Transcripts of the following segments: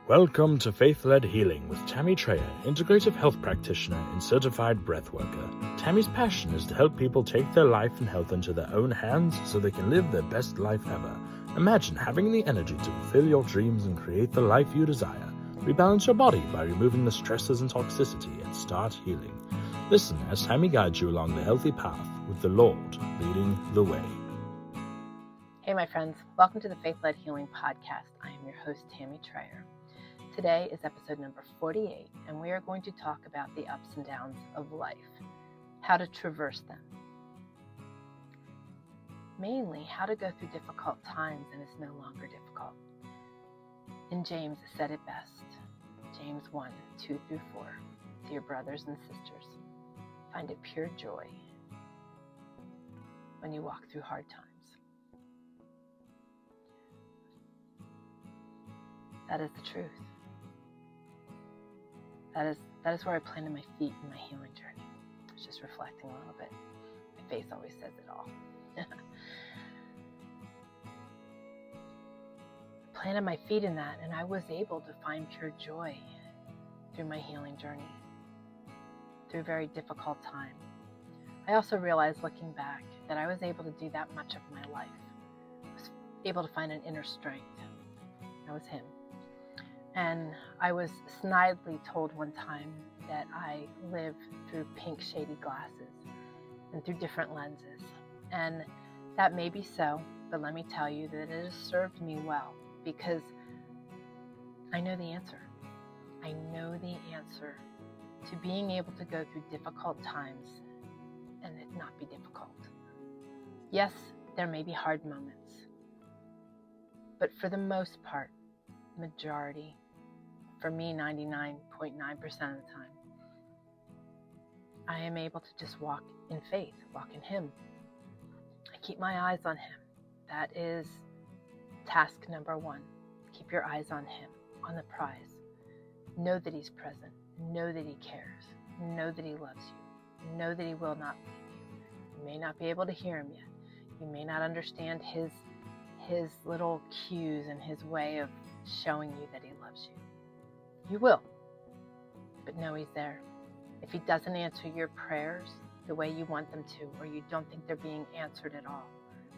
Welcome to Faith-Led Healing with Tammy, integrative health practitioner and certified breathworker. Tammy's passion is to help people take their life and health into their own hands so they can live their best life ever. Imagine having the energy to fulfill your dreams and create the life you desire. Rebalance your body by removing the stresses and toxicity and start healing. Listen as Tammy guides you along the healthy path with the Lord leading the way. Hey, my friends. Welcome to the Faith-Led Healing Podcast. I am your host, Tammy Trayer. Today is episode number 48, and we are going to talk about the ups and downs of life, how to traverse them. Mainly, how to go through difficult times and it's no longer difficult. In James, it said it best. James 1, 2 through 4. Dear brothers and sisters, find it pure joy when you walk through hard times. That is the truth. That is where I planted my feet in my healing journey. I was just reflecting a little bit. My face always says it all. I planted my feet in that, and I was able to find pure joy through my healing journey, through a very difficult time. I also realized, looking back, that I was able to do that much of my life. I was able to find an inner strength. That was him. And I was snidely told one time that I live through pink shady glasses and through different lenses. And that may be so, but let me tell you that it has served me well because I know the answer. I know the answer to being able to go through difficult times and it not be difficult. Yes, there may be hard moments, but for the most part, majority, for me 99.9% of the time, I am able to just walk in faith, walk in him. I keep my eyes on him. That is task number one. Keep your eyes on him, on the prize. Know that he's present. Know that he cares. Know that he loves you. Know that he will not leave you. You may not be able to hear him yet. You may not understand his little cues and his way of showing you that he loves you. You will, but know he's there. If he doesn't answer your prayers the way you want them to, or you don't think they're being answered at all,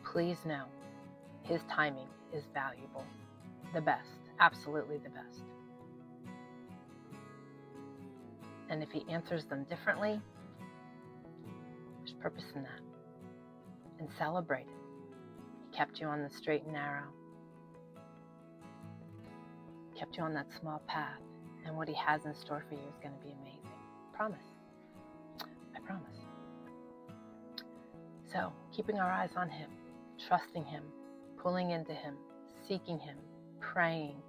please know his timing is valuable, the best, absolutely the best. And if he answers them differently, there's purpose in that. And celebrate it. He kept you on the straight and narrow, kept you on that small path. And what he has in store for you is going to be amazing. Promise. I promise. So, keeping our eyes on him, trusting him, pulling into him, seeking him, praying.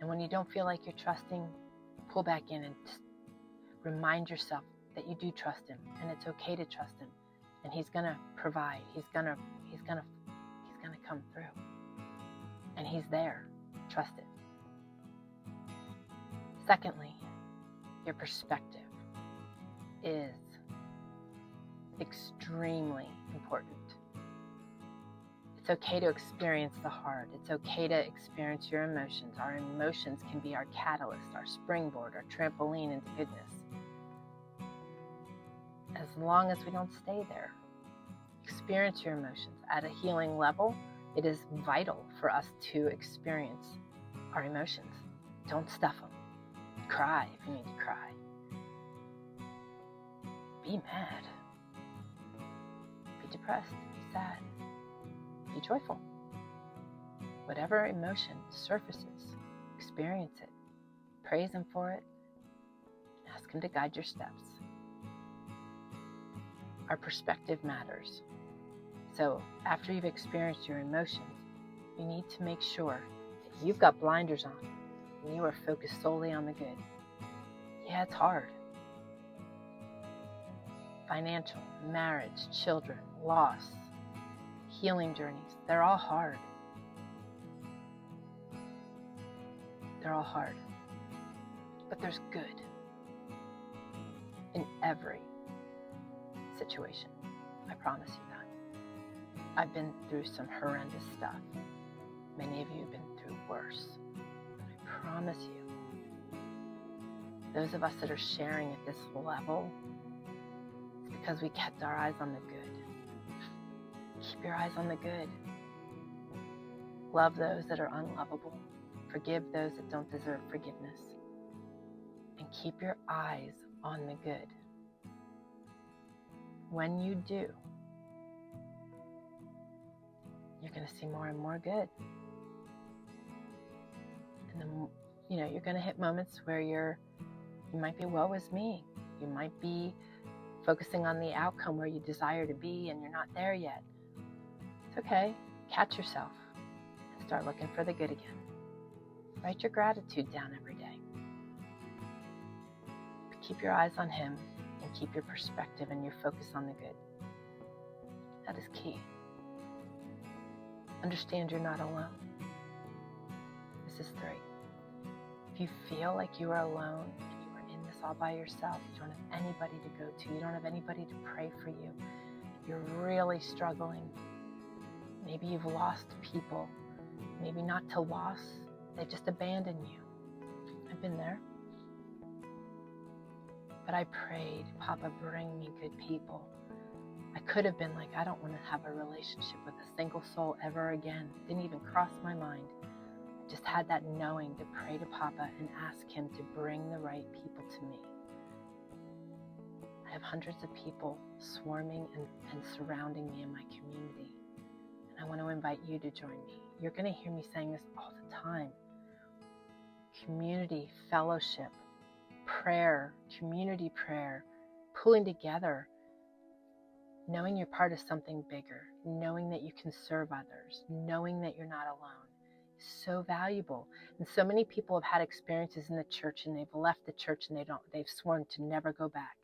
And when you don't feel like you're trusting, pull back in and just remind yourself that you do trust him, and it's okay to trust him. And he's going to provide. He's going to come through. And he's there. Trust it. Secondly, your perspective is extremely important. It's okay to experience the hard. It's okay to experience your emotions. Our emotions can be our catalyst, our springboard, our trampoline into goodness. As long as we don't stay there. Experience your emotions. At a healing level, it is vital for us to experience our emotions. Don't stuff them. Cry if you need to cry. Be mad. Be depressed. Be sad. Be joyful. Whatever emotion surfaces, experience it. Praise him for it. Ask him to guide your steps. Our perspective matters. So after you've experienced your emotions, you need to make sure that you've got blinders on. And you are focused solely on the good. Yeah, it's hard. Financial, marriage, children, loss, healing journeys, they're all hard. They're all hard. But there's good in every situation. I promise you that. I've been through some horrendous stuff. Many of you have been through worse. But I promise you, those of us that are sharing at this level, it's because we kept our eyes on the good. Keep your eyes on the good. Love those that are unlovable. Forgive those that don't deserve forgiveness. And keep your eyes on the good. When you do, you're going to see more and more good. And then, you're going to hit moments where you might be, woe is me. You might be focusing on the outcome where you desire to be and you're not there yet. It's okay. Catch yourself and start looking for the good again. Write your gratitude down every day. But keep your eyes on Him and keep your perspective and your focus on the good. That is key. Understand you're not alone. This is 3. If you feel like you are alone and you are in this all by yourself, you don't have anybody to go to, you don't have anybody to pray for you, you're really struggling, maybe you've lost people, maybe not to loss, they just abandoned you. I've been there. But I prayed, Papa, bring me good people. I could have been like, I don't want to have a relationship with a single soul ever again. Didn't even cross my mind. I just had that knowing to pray to Papa and ask Him to bring the right people to me. I have hundreds of people swarming and surrounding me in my community. And I want to invite you to join me. You're going to hear me saying this all the time. Community, fellowship, prayer, community prayer, pulling together, knowing you're part of something bigger, knowing that you can serve others, knowing that you're not alone is so valuable. And so many people have had experiences in the church and they've left the church and they've sworn to never go back.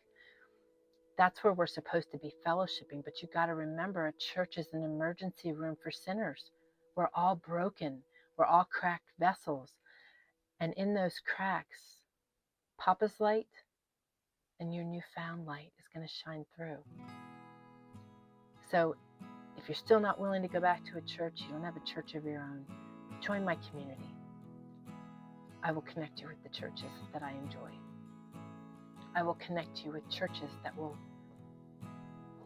That's where we're supposed to be fellowshipping, but you got to remember a church is an emergency room for sinners. We're all broken. We're all cracked vessels. And in those cracks, Papa's light and your newfound light is going to shine through. So if you're still not willing to go back to a church, you don't have a church of your own, join my community. I will connect you with the churches that I enjoy. I will connect you with churches that will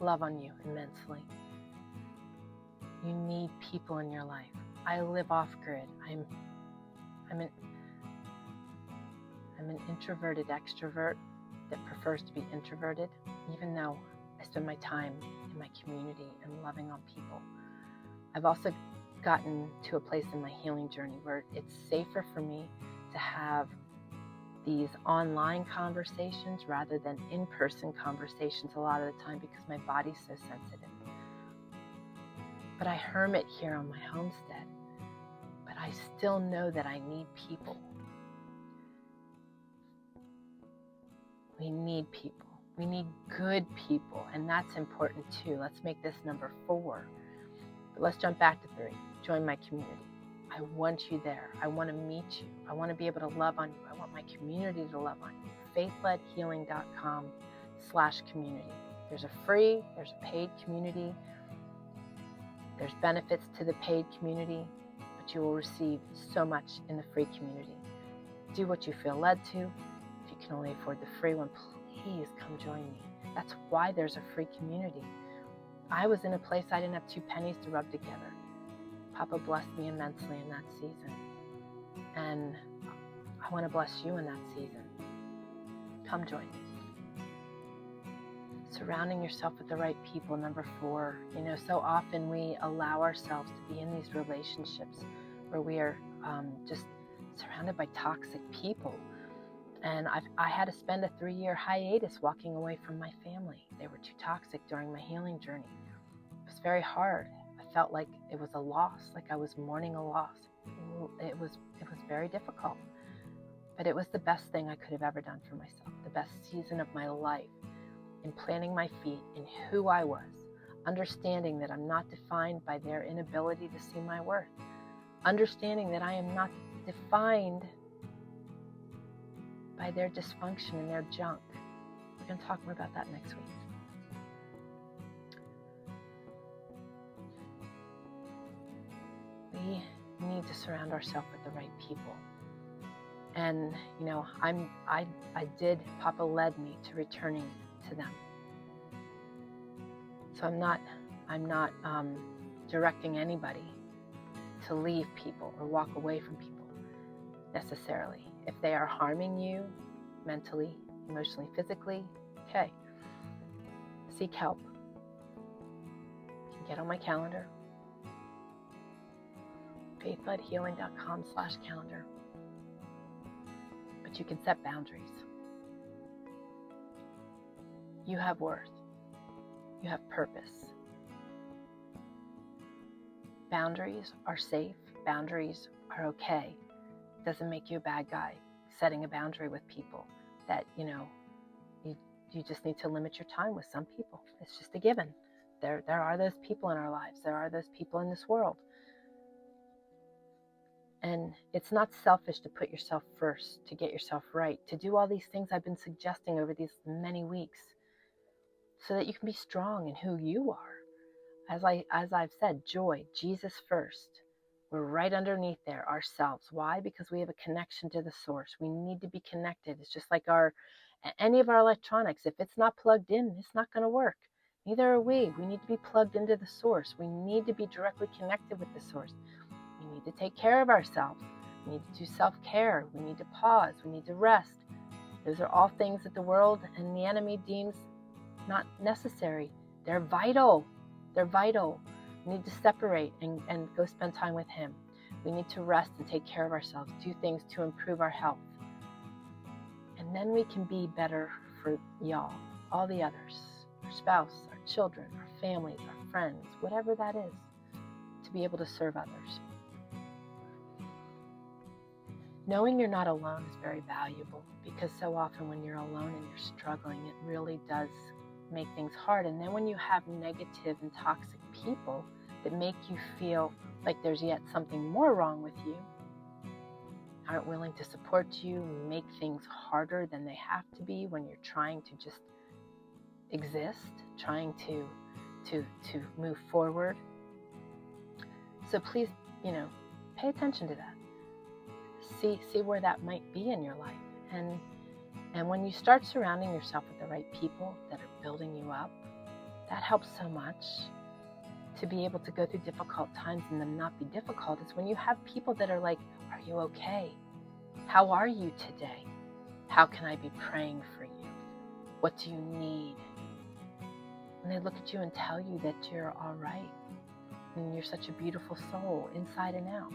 love on you immensely. You need people in your life. I live off grid. I'm an introverted extrovert that prefers to be introverted, even though I spend my time in my community and loving on people. I've also gotten to a place in my healing journey where it's safer for me to have these online conversations rather than in-person conversations a lot of the time because my body's so sensitive. But I hermit here on my homestead, but I still know that I need people. We need people. We need good people, and that's important too. Let's make this number 4. But let's jump back to 3. Join my community. I want you there. I want to meet you. I want to be able to love on you. I want my community to love on you. faithledhealing.com/community. There's a free, there's a paid community. There's benefits to the paid community, but you will receive so much in the free community. Do what you feel led to. If you can only afford the free one, please come join me. That's why there's a free community. I was in a place I didn't have 2 pennies to rub together. Papa blessed me immensely in that season. And I want to bless you in that season. Come join me. Surrounding yourself with the right people, number 4. So often we allow ourselves to be in these relationships where we are just surrounded by toxic people. And I had to spend a 3-year hiatus walking away from my family. They were too toxic during my healing journey. It was very hard. I felt like it was a loss, like I was mourning a loss. It was very difficult. But it was the best thing I could have ever done for myself, the best season of my life in planting my feet in who I was, understanding that I'm not defined by their inability to see my worth, understanding that I am not defined by their dysfunction and their junk. We're going to talk more about that next week. We need to surround ourselves with the right people. And Papa led me to returning to them. So I'm not directing anybody to leave people or walk away from people necessarily. If they are harming you mentally, emotionally, physically, okay, seek help. You can get on my calendar, faithledhealing.com/calendar. But you can set boundaries. You have worth. You have purpose. Boundaries are safe. Boundaries are okay. It doesn't make you a bad guy setting a boundary with people that, you just need to limit your time with some people. It's just a given. There are those people in our lives. There are those people in this world. And it's not selfish to put yourself first, to get yourself right, to do all these things I've been suggesting over these many weeks so that you can be strong in who you are. As I've said, joy, Jesus first. We're right underneath there, ourselves. Why? Because we have a connection to the source. We need to be connected. It's just like any of our electronics. If it's not plugged in, it's not going to work. Neither are we. We need to be plugged into the source. We need to be directly connected with the source. We need to take care of ourselves. We need to do self-care. We need to pause. We need to rest. Those are all things that the world and the enemy deems not necessary. They're vital. They're vital. We need to separate and go spend time with Him. We need to rest and take care of ourselves, do things to improve our health. And then we can be better for y'all, all the others, our spouse, our children, our families, our friends, whatever that is, to be able to serve others. Knowing you're not alone is very valuable, because so often when you're alone and you're struggling, it really does make things hard. And then when you have negative and toxic people that make you feel like there's yet something more wrong with you, aren't willing to support you, make things harder than they have to be when you're trying to just exist, trying to move forward. So please, pay attention to that. See where that might be in your life. And when you start surrounding yourself with the right people that are building you up, that helps so much to be able to go through difficult times and them not be difficult. Is when you have people that are like, are you okay? How are you today? How can I be praying for you? What do you need? And they look at you and tell you that you're all right. And you're such a beautiful soul inside and out.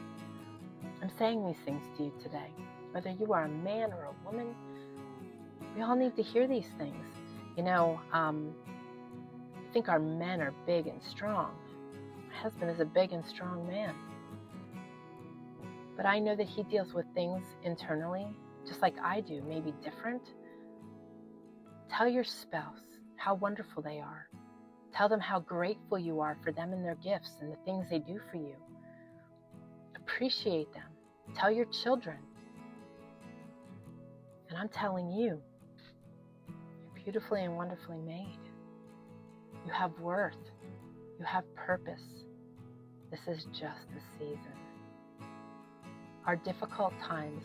I'm saying these things to you today. Whether you are a man or a woman, we all need to hear these things. I think our men are big and strong. My husband is a big and strong man. But I know that he deals with things internally, just like I do, maybe different. Tell your spouse how wonderful they are. Tell them how grateful you are for them and their gifts and the things they do for you. Appreciate them. Tell your children. And I'm telling you, you're beautifully and wonderfully made. You have worth. You have purpose. This is just the season. Our difficult times,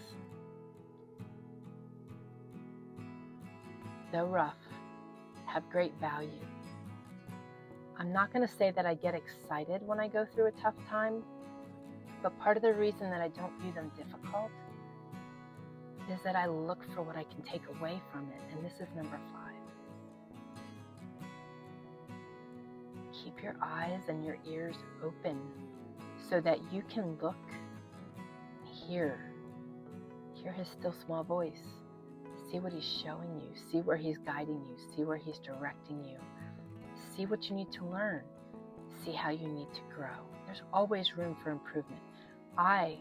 though rough, have great value. I'm not going to say that I get excited when I go through a tough time, but part of the reason that I don't view them difficult is that I look for what I can take away from it, and this is number 5. Keep your eyes and your ears open so that you can look, hear His still small voice, see what He's showing you, see where He's guiding you, see where He's directing you, see what you need to learn, see how you need to grow. There's always room for improvement. I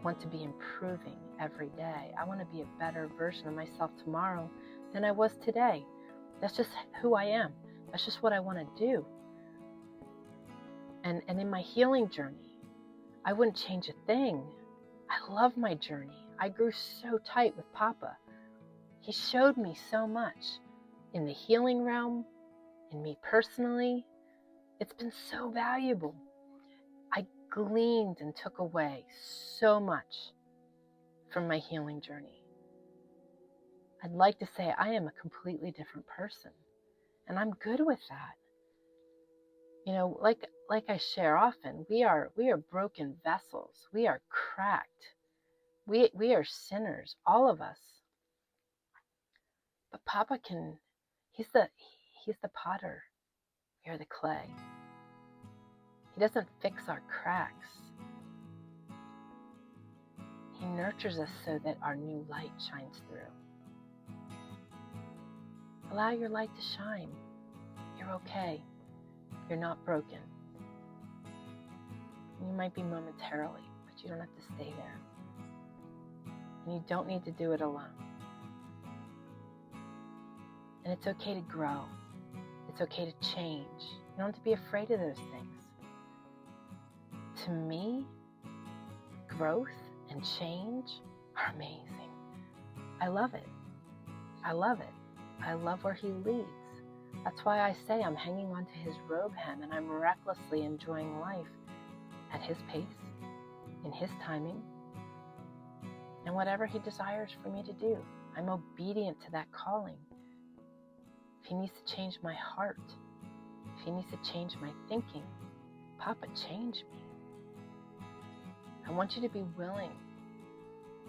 want to be improving every day. I want to be a better version of myself tomorrow than I was today. That's just who I am. That's just what I want to do. And in my healing journey, I wouldn't change a thing. I love my journey. I grew so tight with Papa. He showed me so much in the healing realm, in me personally. It's been so valuable. I gleaned and took away so much from my healing journey. I'd like to say I am a completely different person, and I'm good with that. Like I share often, we are broken vessels. We are cracked. We are sinners, all of us. But Papa he's the potter. We are the clay. He doesn't fix our cracks. He nurtures us so that our new light shines through. Allow your light to shine. You're okay. You're not broken. You might be momentarily, but you don't have to stay there. And you don't need to do it alone. And it's okay to grow. It's okay to change. You don't have to be afraid of those things. To me, growth and change are amazing. I love it. I love it. I love where he leads. That's why I say I'm hanging onto his robe hem and I'm recklessly enjoying life at his pace, in his timing, and whatever he desires for me to do. I'm obedient to that calling. If he needs to change my heart, if he needs to change my thinking, Papa, change me. I want you to be willing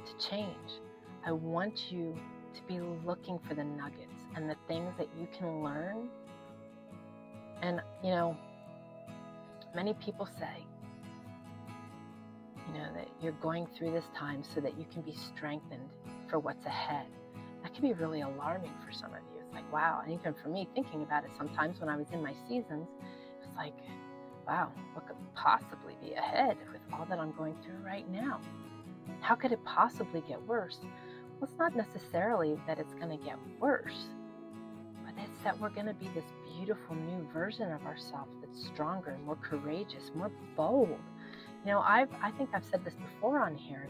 to change. I want you to be looking for the nuggets and the things that you can learn. And, many people say, that you're going through this time so that you can be strengthened for what's ahead. That can be really alarming for some of you. It's like, wow. And even for me, thinking about it sometimes when I was in my seasons, it's like, wow, what could possibly be ahead with all that I'm going through right now? How could it possibly get worse? Well, it's not necessarily that it's going to get worse, but it's that we're going to be this beautiful new version of ourselves that's stronger, more courageous, more bold. I think I've said this before on here.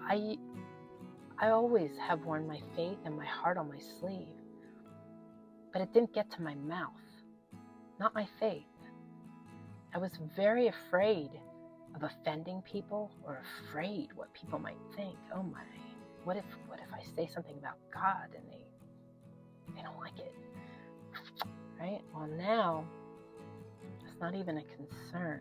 I always have worn my faith and my heart on my sleeve, but it didn't get to my mouth, not my faith. I was very afraid of offending people or afraid what people might think. Oh my, what if I say something about God and they don't like it, right? Well, now it's not even a concern,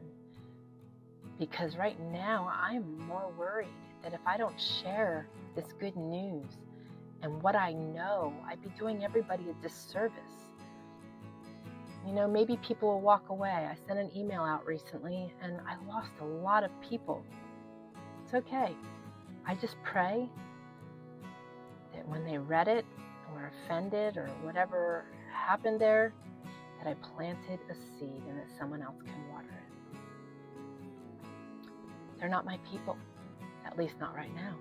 because right now I'm more worried that if I don't share this good news and what I know, I'd be doing everybody a disservice. Maybe people will walk away. I sent an email out recently and I lost a lot of people. It's okay. I just pray that when they read it or were offended or whatever happened there, that I planted a seed and that someone else can water it. They're not my people, at least not right now.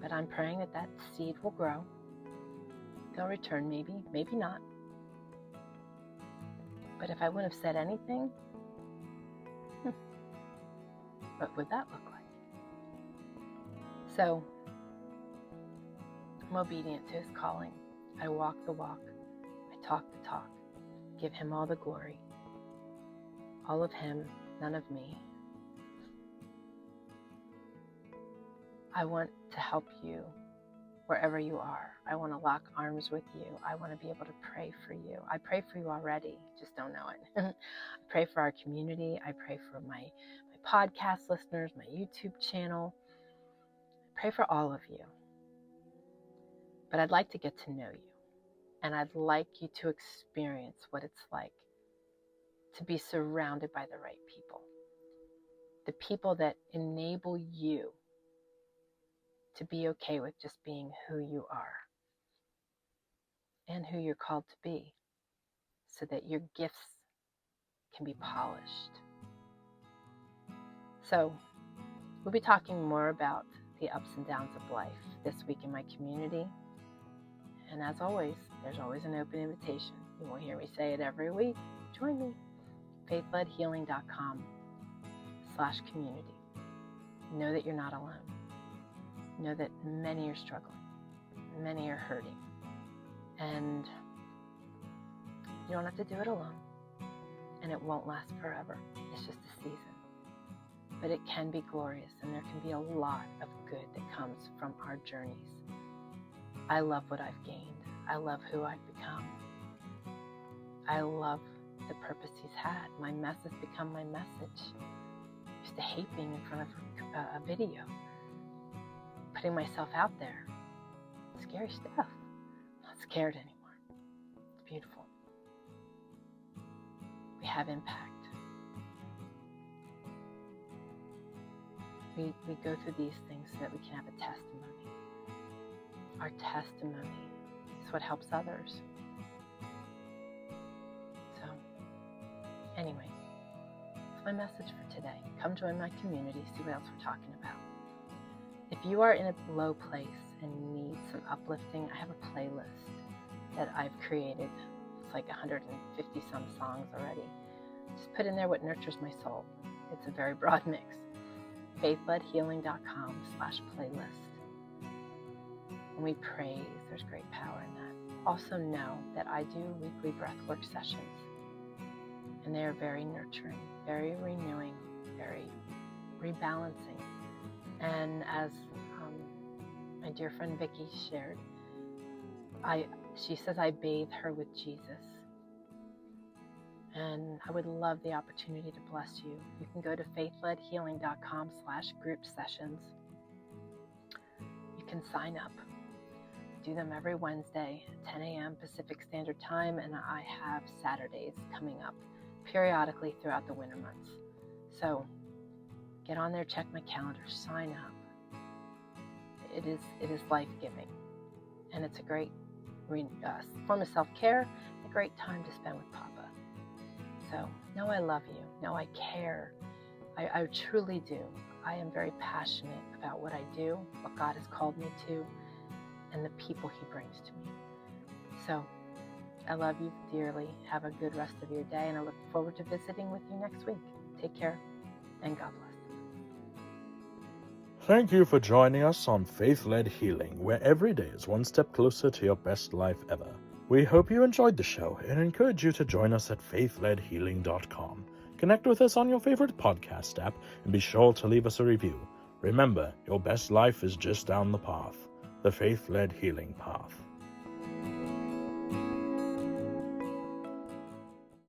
But I'm praying that seed will grow. They'll return maybe, maybe not. But if I wouldn't have said anything, what would that look like? So, I'm obedient to his calling. I walk the walk. I talk the talk. Give him all the glory. All of him, none of me. I want to help you wherever you are. I want to lock arms with you. I want to be able to pray for you. I pray for you already, just don't know it. I pray for our community. I pray for my podcast listeners, my YouTube channel. I pray for all of you. But I'd like to get to know you. And I'd like you to experience what it's like to be surrounded by the right people. The people that enable you to be okay with just being who you are and who you're called to be, so that your gifts can be polished. So we'll be talking more about the ups and downs of life this week in my community. And as always, there's always an open invitation. You will hear me say it every week. Join me. faithledhealing.com/community. Know that you're not alone. Know that many are struggling. Many are hurting. And you don't have to do it alone. And it won't last forever. It's just a season. but it can be glorious, and there can be a lot of good that comes from our journeys. I love what I've gained. I love who I've become. I love the purpose He's had. My mess has become my message. I used to hate being in front of a video, putting myself out there. Scary stuff. I'm not scared anymore. It's beautiful. We have impact. We go through these things so that we can have a testimony. Our testimony is what helps others. So, anyway, that's my message for today. Come join my community, see what else we're talking about. If you are in a low place and need some uplifting, I have a playlist that I've created. It's like 150 some songs already. Just put in there what nurtures my soul. It's a very broad mix. faithledhealing.com/playlist. When we praise, there's great power in that. Also know that I do weekly breathwork sessions, and they are very nurturing, very renewing, very rebalancing. And as my dear friend Vicky shared, she says I bathe her with Jesus. And I would love the opportunity to bless you. You can go to faithledhealing.com/group sessions. You can sign up. Do them every Wednesday at 10 a.m. Pacific Standard Time, and I have Saturdays coming up periodically throughout the winter months. So get on there, check my calendar, sign up. It is life-giving, and it's a great form of self-care, a great time to spend with Papa. So know I love you, know I care. I truly do. I am very passionate about what I do, what God has called me to, and the people He brings to me. So I love you dearly. Have a good rest of your day, and I look forward to visiting with you next week. Take care, and God bless. Thank you for joining us on Faith-Led Healing, where every day is one step closer to your best life ever. We hope you enjoyed the show and encourage you to join us at faithledhealing.com. Connect with us on your favorite podcast app and be sure to leave us a review. Remember, your best life is just down the path, the Faith-Led Healing path.